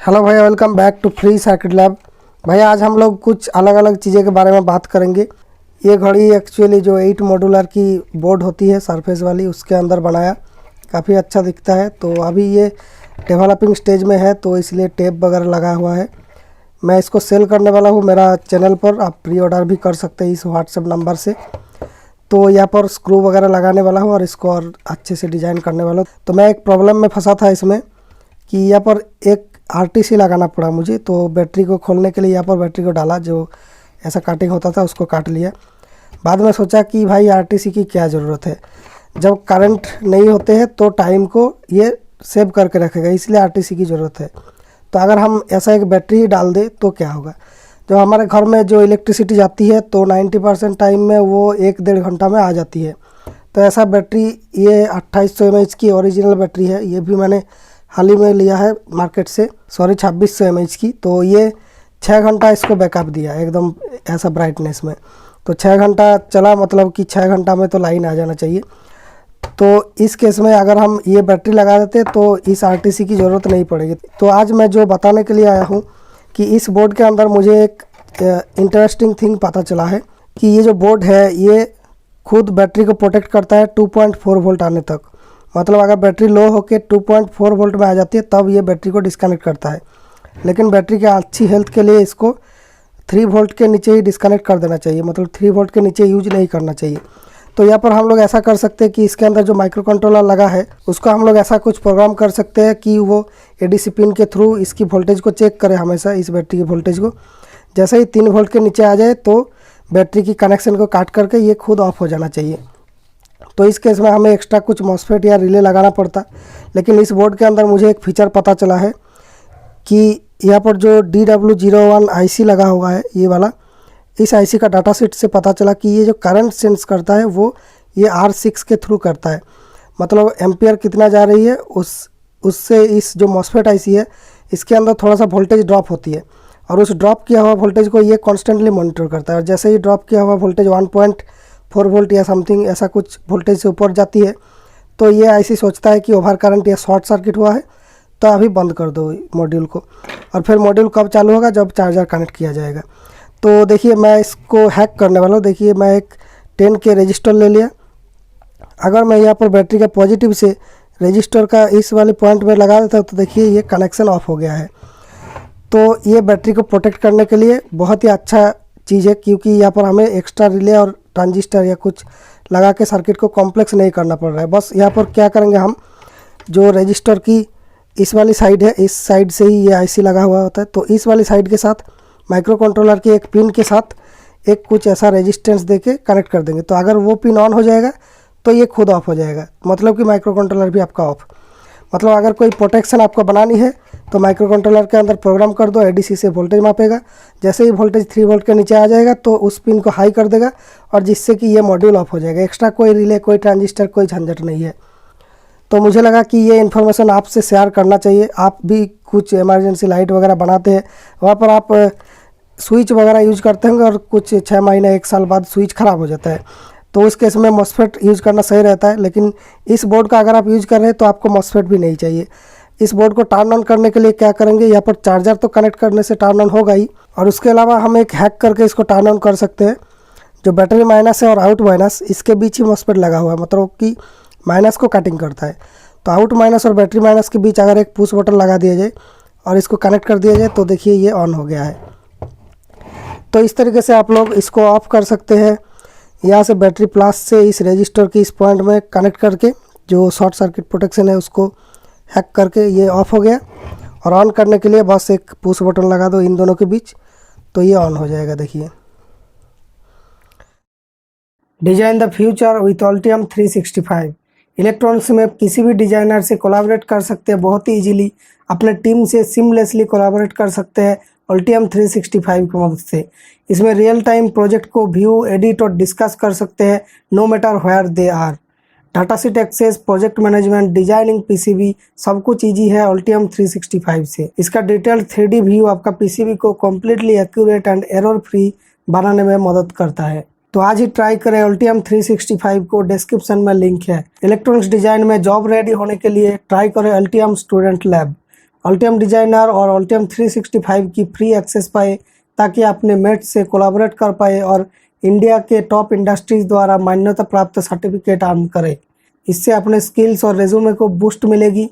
Hello भाई, welcome back to Free Circuit Lab. भाई आज हम लोग कुछ अलग अलग चीज़ें के बारे में बात करेंगे। ये घड़ी एक्चुअली जो 8 मॉड्यूलर की बोर्ड होती है सरफेस वाली, उसके अंदर बनाया, काफ़ी अच्छा दिखता है। तो अभी ये डेवलपिंग स्टेज में है, तो इसलिए टेप वगैरह लगा हुआ है। मैं इसको सेल करने वाला हूँ मेरा चैनल पर, आप प्री ऑर्डर भी कर सकते हैं इस व्हाट्सएप नंबर से। तो यहाँ पर स्क्रू वगैरह लगाने वाला हूँ और इसको और अच्छे से डिज़ाइन करने वाला हूँ। तो मैं एक प्रॉब्लम में फंसा था इसमें कि यहाँ पर एक आरटीसी लगाना पड़ा मुझे। तो बैटरी को खोलने के लिए यहाँ पर बैटरी को डाला, जो ऐसा काटिंग होता था उसको काट लिया। बाद में सोचा कि भाई आरटीसी की क्या ज़रूरत है, जब करंट नहीं होते हैं तो टाइम को ये सेव करके रखेगा, इसलिए आरटीसी की ज़रूरत है। तो अगर हम ऐसा एक बैटरी ही डाल दें तो क्या होगा, जब हमारे घर में जो इलेक्ट्रिसिटी जाती है तो 90% टाइम में वो 1-1.5 घंटा में आ जाती है। तो ऐसा बैटरी, ये 2800 mAh की ओरिजिनल बैटरी है, ये भी मैंने हाल ही में लिया है मार्केट से, 2600 mAh की। तो ये 6 घंटा इसको बैकअप दिया एकदम ऐसा ब्राइटनेस में। तो 6 घंटा चला, मतलब कि 6 घंटा में तो लाइन आ जाना चाहिए। तो इस केस में अगर हम ये बैटरी लगा देते तो इस आरटीसी की ज़रूरत नहीं पड़ेगी। तो आज मैं जो बताने के लिए आया हूँ कि इस बोर्ड के अंदर मुझे एक इंटरेस्टिंग थिंग पता चला है कि ये जो बोर्ड है ये खुद बैटरी को प्रोटेक्ट करता है 2.4 वोल्ट आने तक। मतलब अगर बैटरी लो होकर 2.4 वोल्ट में आ जाती है तब ये बैटरी को डिस्कनेक्ट करता है। लेकिन बैटरी के अच्छी हेल्थ के लिए इसको 3 वोल्ट के नीचे ही डिस्कनेक्ट कर देना चाहिए, मतलब 3 वोल्ट के नीचे यूज नहीं करना चाहिए। तो यहाँ पर हम लोग ऐसा कर सकते हैं कि इसके अंदर जो माइक्रो कंट्रोलर लगा है उसको हम लोग ऐसा कुछ प्रोग्राम कर सकते हैं कि वो एडीसी पिन के थ्रू इसकी वोल्टेज को चेक करे हमेशा, इस बैटरी की वोल्टेज को। जैसे ही 3 वोल्ट के नीचे आ जाए तो बैटरी की कनेक्शन को काट करके ये खुद ऑफ हो जाना चाहिए। तो इस केस में हमें एक्स्ट्रा कुछ मॉसफेट या रिले लगाना पड़ता। लेकिन इस बोर्ड के अंदर मुझे एक फीचर पता चला है कि यहाँ पर जो DW01 IC लगा हुआ है ये वाला, इस IC का डाटा शीट से पता चला कि ये जो करंट सेंस करता है वो ये R6 के थ्रू करता है। मतलब एम्पियर कितना जा रही है उससे इस जो मॉसफेट IC है इसके अंदर थोड़ा सा वोल्टेज ड्रॉप होती है, और उस ड्रॉप किया हुआ वोल्टेज को ये कॉन्स्टेंटली मॉनिटर करता है। और जैसे ही ड्रॉप किया हुआ वोल्टेज 1.4 वोल्ट या समथिंग ऐसा कुछ वोल्टेज से ऊपर जाती है तो ये IC सोचता है कि ओवर करंट या शॉर्ट सर्किट हुआ है, तो अभी बंद कर दो मॉड्यूल को। और फिर मॉड्यूल कब चालू होगा, जब चार्जर कनेक्ट किया जाएगा। तो देखिए मैं इसको हैक करने वाला हूँ। देखिए मैं एक 10 के रजिस्टर ले लिया। अगर मैं यहाँ पर बैटरी का पॉजिटिव से रजिस्टर का इस वाले पॉइंट में लगा देता तो देखिए ये कनेक्शन ऑफ हो गया है। तो ये बैटरी को प्रोटेक्ट करने के लिए बहुत ही अच्छा चीज़ है, क्योंकि यहाँ पर हमें एक्स्ट्रा रिले और ट्रांजिस्टर या कुछ लगा के सर्किट को कॉम्प्लेक्स नहीं करना पड़ रहा है। बस यहाँ पर क्या करेंगे, हम जो रजिस्टर की इस वाली साइड है, इस साइड से ही ये IC लगा हुआ होता है, तो इस वाली साइड के साथ माइक्रो कंट्रोलर के एक पिन के साथ एक कुछ ऐसा रेजिस्टेंस देके कनेक्ट कर देंगे। तो अगर वो पिन ऑन हो जाएगा तो ये खुद ऑफ हो जाएगा, मतलब कि माइक्रो कंट्रोलर भी आपका ऑफ। मतलब अगर कोई प्रोटेक्शन आपको बनानी है तो माइक्रो कंट्रोलर के अंदर प्रोग्राम कर दो, ADC से वोल्टेज मापेगा। जैसे ही वोल्टेज 3 वोल्ट के नीचे आ जाएगा तो उस पिन को हाई कर देगा, और जिससे कि ये मॉड्यूल ऑफ हो जाएगा। एक्स्ट्रा कोई रिले, कोई ट्रांजिस्टर, कोई झंझट नहीं है। तो मुझे लगा कि ये इन्फॉर्मेशन आपसे शेयर करना चाहिए। आप भी कुछ इमरजेंसी लाइट वगैरह बनाते हैं, वहाँ पर आप स्विच वगैरह यूज करते होंगे और कुछ 6 महीने 1 साल बाद स्विच ख़राब हो जाता है, तो उस केस में मॉसफेट यूज करना सही रहता है। लेकिन इस बोर्ड का अगर आप यूज कर रहे हैं तो आपको मॉसफेट भी नहीं चाहिए। इस बोर्ड को टर्न ऑन करने के लिए क्या करेंगे, यहाँ पर चार्जर तो कनेक्ट करने से टर्न ऑन होगा ही, और उसके अलावा हम एक हैक करके इसको टर्न ऑन कर सकते हैं। जो बैटरी माइनस है और आउट माइनस, इसके बीच ही मॉसफेट लगा हुआ है, मतलब कि माइनस को कटिंग करता है। तो आउट माइनस और बैटरी माइनस के बीच अगर एक पुश बटन लगा दिया जाए और इसको कनेक्ट कर दिया जाए तो देखिए ये ऑन हो गया है। तो इस तरीके से आप लोग इसको ऑफ कर सकते हैं। यहाँ से बैटरी प्लस से इस रजिस्टर की इस पॉइंट में कनेक्ट करके जो शॉर्ट सर्किट प्रोटेक्शन है उसको हैक करके ये ऑफ हो गया। और ऑन करने के लिए बस एक पुश बटन लगा दो इन दोनों के बीच, तो ये ऑन हो जाएगा। देखिए, design the future with Altium 365। Electronics में किसी भी डिज़ाइनर से कोलैबोरेट कर सकते हैं बहुत ही इजीली, अपने टीम से सिमलेसली कोलैबोरेट कर सकते हैं Altium 365 की मदद से। इसमें रियल टाइम प्रोजेक्ट को व्यू, एडिट और डिस्कस कर सकते हैं, no matter where they are. Data sheet access, project management, designing, PCB सब कुछ ईजी है Altium 365 से। इसका डिटेल 3D व्यू आपका PCB को completely accurate and error free बनाने में मदद करता है। तो आज ही ट्राई करें Altium 365 को, डिस्क्रिप्शन में लिंक है। इलेक्ट्रॉनिक्स डिजाइन में जॉब रेडी होने के लिए ट्राई करें Altium student lab. Altium designer और Altium 365 की फ्री एक्सेस पाए, ताकि अपने मेट से कोलैबोरेट कर पाए और इंडिया के टॉप इंडस्ट्रीज द्वारा मान्यता प्राप्त सर्टिफिकेट अर्न करे। इससे अपने स्किल्स और रेज्यूमे को बूस्ट मिलेगी।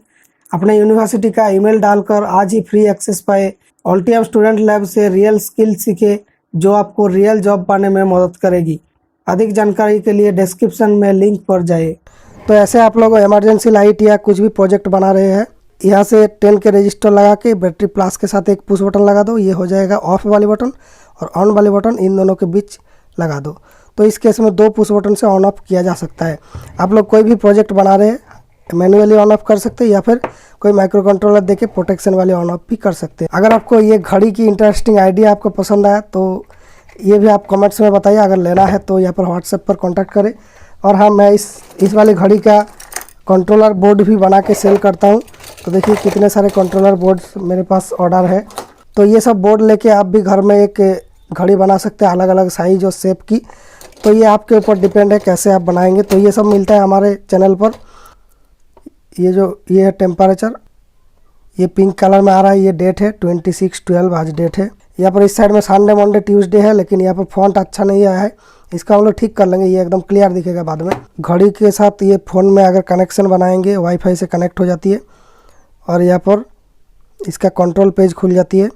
अपने यूनिवर्सिटी का ईमेल डालकर आज ही फ्री एक्सेस पाए। Altium स्टूडेंट लैब से रियल स्किल सीखे, जो आपको रियल जॉब पाने में मदद करेगी। अधिक जानकारी के लिए डिस्क्रिप्शन में लिंक पर जाए। तो ऐसे आप लोग इमरजेंसी लाइट या कुछ भी प्रोजेक्ट बना रहे हैं, यहाँ से 10 के रजिस्टर लगा के बैटरी प्लस के साथ एक पुश बटन लगा दो, ये हो जाएगा ऑफ वाली बटन, और ऑन वाली बटन इन दोनों के बीच लगा दो। तो इस केस में 2 पुश बटन से ऑन ऑफ किया जा सकता है। आप लोग कोई भी प्रोजेक्ट बना रहे हैं मैन्युअली ऑन ऑफ कर सकते हैं, या फिर कोई माइक्रो कंट्रोलर देके प्रोटेक्शन वाले ऑन ऑफ भी कर सकते हैं। अगर आपको ये घड़ी की इंटरेस्टिंग आइडिया आपको पसंद आया तो ये भी आप कमेंट्स में बताइए। अगर लेना है तो यहाँ पर व्हाट्सएप पर कॉन्टैक्ट करें। और हाँ, मैं इस वाली घड़ी का कंट्रोलर बोर्ड भी बना के सेल करता हूँ। तो देखिए कितने सारे कंट्रोलर बोर्ड्स मेरे पास ऑर्डर है। तो ये सब बोर्ड लेके आप भी घर में एक घड़ी बना सकते हैं, अलग अलग साइज और शेप की। तो ये आपके ऊपर डिपेंड है कैसे आप बनाएंगे। तो ये सब मिलता है हमारे चैनल पर। ये है टेम्परेचर, ये पिंक कलर में आ रहा है, ये डेट है 26/12 आज डेट है। यहाँ पर इस साइड में संडे मंडे ट्यूसडे है, लेकिन यहाँ पर फॉन्ट अच्छा नहीं आया है, इसका हम लोग ठीक कर लेंगे, ये एकदम क्लियर दिखेगा बाद में। घड़ी के साथ ये फ़ोन में अगर कनेक्शन बनाएंगे वाईफाई से कनेक्ट हो जाती है, और यहाँ पर इसका कंट्रोल पेज खुल जाती है।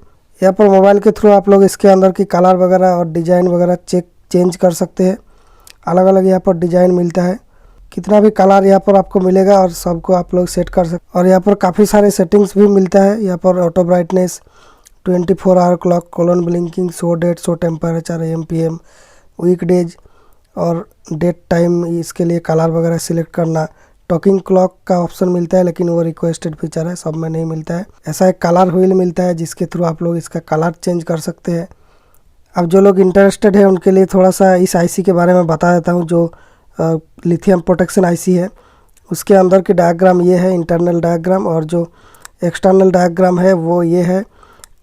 यहाँ पर मोबाइल के थ्रू आप लोग इसके अंदर की कलर वगैरह और डिज़ाइन वगैरह चेंज कर सकते हैं। अलग अलग यहाँ पर डिज़ाइन मिलता है, कितना भी कलर यहाँ पर आपको मिलेगा और सबको आप लोग सेट कर सकते। और यहाँ पर काफ़ी सारे सेटिंग्स भी मिलता है। यहाँ पर auto brightness, 24 hour clock, colon blinking, show date, show temperature, AM PM, week days और डेट टाइम, इसके लिए कलर वगैरह सिलेक्ट करना। टॉकिंग क्लॉक का ऑप्शन मिलता है, लेकिन वो रिक्वेस्टेड फीचर है, सब में नहीं मिलता है। ऐसा एक कलर व्हील मिलता है जिसके थ्रू आप लोग इसका कलर चेंज कर सकते हैं। अब जो लोग इंटरेस्टेड है उनके लिए थोड़ा सा इस IC के बारे में बता देता हूँ। जो लिथियम प्रोटेक्शन IC है, उसके अंदर की डायग्राम ये है, इंटरनल डायग्राम, और जो एक्सटर्नल डायग्राम है वो ये है।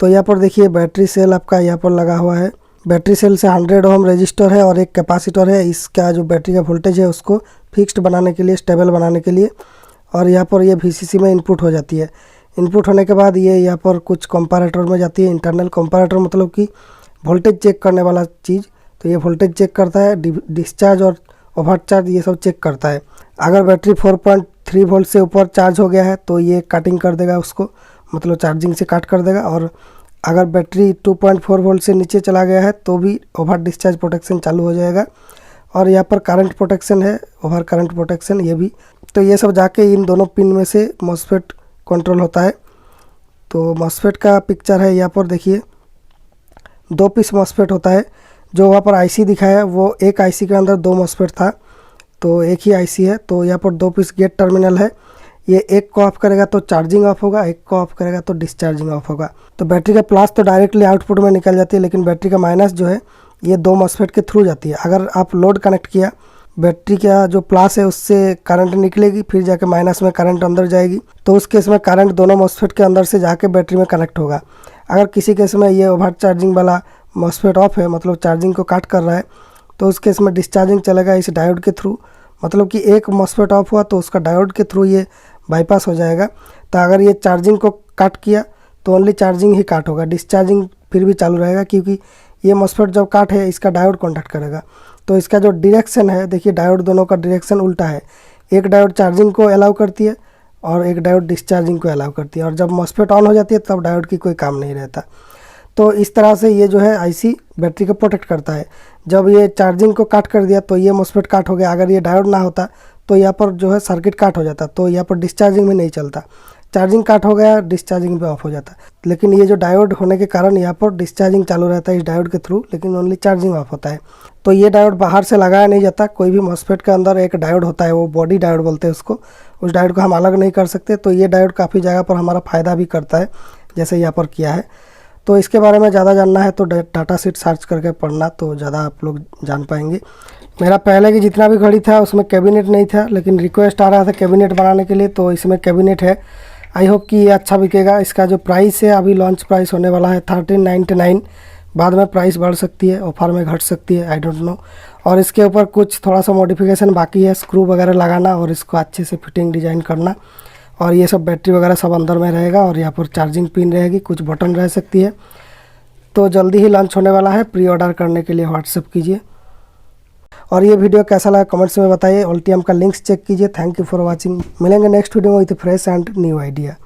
तो यहाँ पर देखिए बैटरी सेल आपका यहाँ पर लगा हुआ है। बैटरी सेल से 100 ओम रजिस्टर है और एक कैपेसिटर है। इसका जो बैटरी का वोल्टेज है उसको फिक्स्ड बनाने के लिए, स्टेबल बनाने के लिए। और यहाँ पर ये VCC में इनपुट हो जाती है। इनपुट होने के बाद ये यहाँ पर कुछ कंपैरेटर में जाती है। इंटरनल कंपैरेटर मतलब कि वोल्टेज चेक करने वाला चीज़। तो ये वोल्टेज चेक करता है, डिस्चार्ज और ओवरचार्ज ये सब चेक करता है। अगर बैटरी 4.3 वोल्ट से ऊपर चार्ज हो गया है तो ये कटिंग कर देगा उसको, मतलब चार्जिंग से काट कर देगा। और अगर बैटरी 2.4 वोल्ट से नीचे चला गया है तो भी ओवर डिस्चार्ज प्रोटेक्शन चालू हो जाएगा। और यहाँ पर करंट प्रोटेक्शन है, ओवर करंट प्रोटेक्शन ये भी। तो ये सब जाके इन दोनों पिन में से MOSFET कंट्रोल होता है। तो MOSFET का पिक्चर है यहाँ पर देखिए, 2 पीस MOSFET होता है। जो वहाँ पर IC दिखाया है वो एक IC के अंदर 2 MOSFET था, तो एक ही IC है। तो यहाँ पर 2 पीस गेट टर्मिनल है। ये एक को ऑफ करेगा तो चार्जिंग ऑफ होगा, एक को ऑफ करेगा तो डिस्चार्जिंग ऑफ होगा। तो बैटरी का प्लस तो डायरेक्टली आउटपुट में निकल जाती है, लेकिन बैटरी का माइनस जो है ये 2 MOSFET के थ्रू जाती है। अगर आप लोड कनेक्ट किया, बैटरी का जो प्लस है उससे करंट निकलेगी, फिर जाके माइनस में करंट अंदर जाएगी। तो उस केस में करंट दोनों MOSFET के अंदर से जाके बैटरी में कनेक्ट होगा। अगर किसी केस में ये ओवर चार्जिंग वाला MOSFET ऑफ है, मतलब चार्जिंग को काट कर रहा है, तो उस केस में डिस्चार्जिंग चलेगा इस डायोड के थ्रू। मतलब कि एक MOSFET ऑफ हुआ तो उसका डायोड के थ्रू ये बाईपास हो जाएगा। तो अगर ये चार्जिंग को काट किया तो ओनली चार्जिंग ही काट होगा, डिस्चार्जिंग फिर भी चालू रहेगा, क्योंकि ये MOSFET जब काट है इसका डायोड कॉन्टैक्ट करेगा। तो इसका जो डायरेक्शन है, देखिए डायोड दोनों का डायरेक्शन उल्टा है। एक डायोड चार्जिंग को अलाउ करती है और एक डायोड डिस्चार्जिंग को अलाउ करती है। और जब MOSFET ऑन हो जाती है तब डायोड की कोई काम नहीं रहता। तो इस तरह से ये जो है IC बैटरी को प्रोटेक्ट करता है। जब ये चार्जिंग को काट कर दिया तो ये MOSFET काट हो गया। अगर ये डायोड ना होता तो यहाँ पर जो है सर्किट काट हो जाता, तो यहाँ पर डिस्चार्जिंग में नहीं चलता। चार्जिंग काट हो गया, डिस्चार्जिंग पे ऑफ हो जाता। लेकिन ये जो डायोड होने के कारण यहाँ पर डिस्चार्जिंग चालू रहता है इस डायोड के थ्रू, लेकिन ओनली चार्जिंग ऑफ होता है। तो ये डायोड बाहर से लगाया नहीं जाता। कोई भी MOSFET के अंदर एक डायोड होता है, वो बॉडी डायोड बोलते हैं उसको। उस डायोड को हम अलग नहीं कर सकते। तो ये डायोड काफ़ी जगह पर हमारा फ़ायदा भी करता है, जैसे यहाँ पर किया है। तो इसके बारे में ज़्यादा जानना है तो डाटा शीट सर्च करके पढ़ना, तो ज़्यादा आप लोग जान पाएंगे। मेरा पहले की जितना भी घड़ी था उसमें कैबिनेट नहीं था, लेकिन रिक्वेस्ट आ रहा था कैबिनेट बनाने के लिए, तो इसमें कैबिनेट है। आई होप कि ये अच्छा बिकेगा। इसका जो प्राइस है, अभी लॉन्च प्राइस होने वाला है 1399। बाद में प्राइस बढ़ सकती है, ऑफर में घट सकती है, आई डोंट नो। और इसके ऊपर कुछ थोड़ा सा मॉडिफिकेशन बाकी है, स्क्रू वगैरह लगाना और इसको अच्छे से फिटिंग डिज़ाइन करना। और ये सब बैटरी वगैरह सब अंदर में रहेगा और यहाँ पर चार्जिंग पिन रहेगी, कुछ बटन रह सकती है। तो जल्दी ही लॉन्च होने वाला है, प्री ऑर्डर करने के लिए व्हाट्सएप कीजिए। और ये वीडियो कैसा लगा कमेंट्स में बताइए। Altium का लिंक्स चेक कीजिए। Thank you for watching. मिलेंगे नेक्स्ट वीडियो में with fresh and new idea.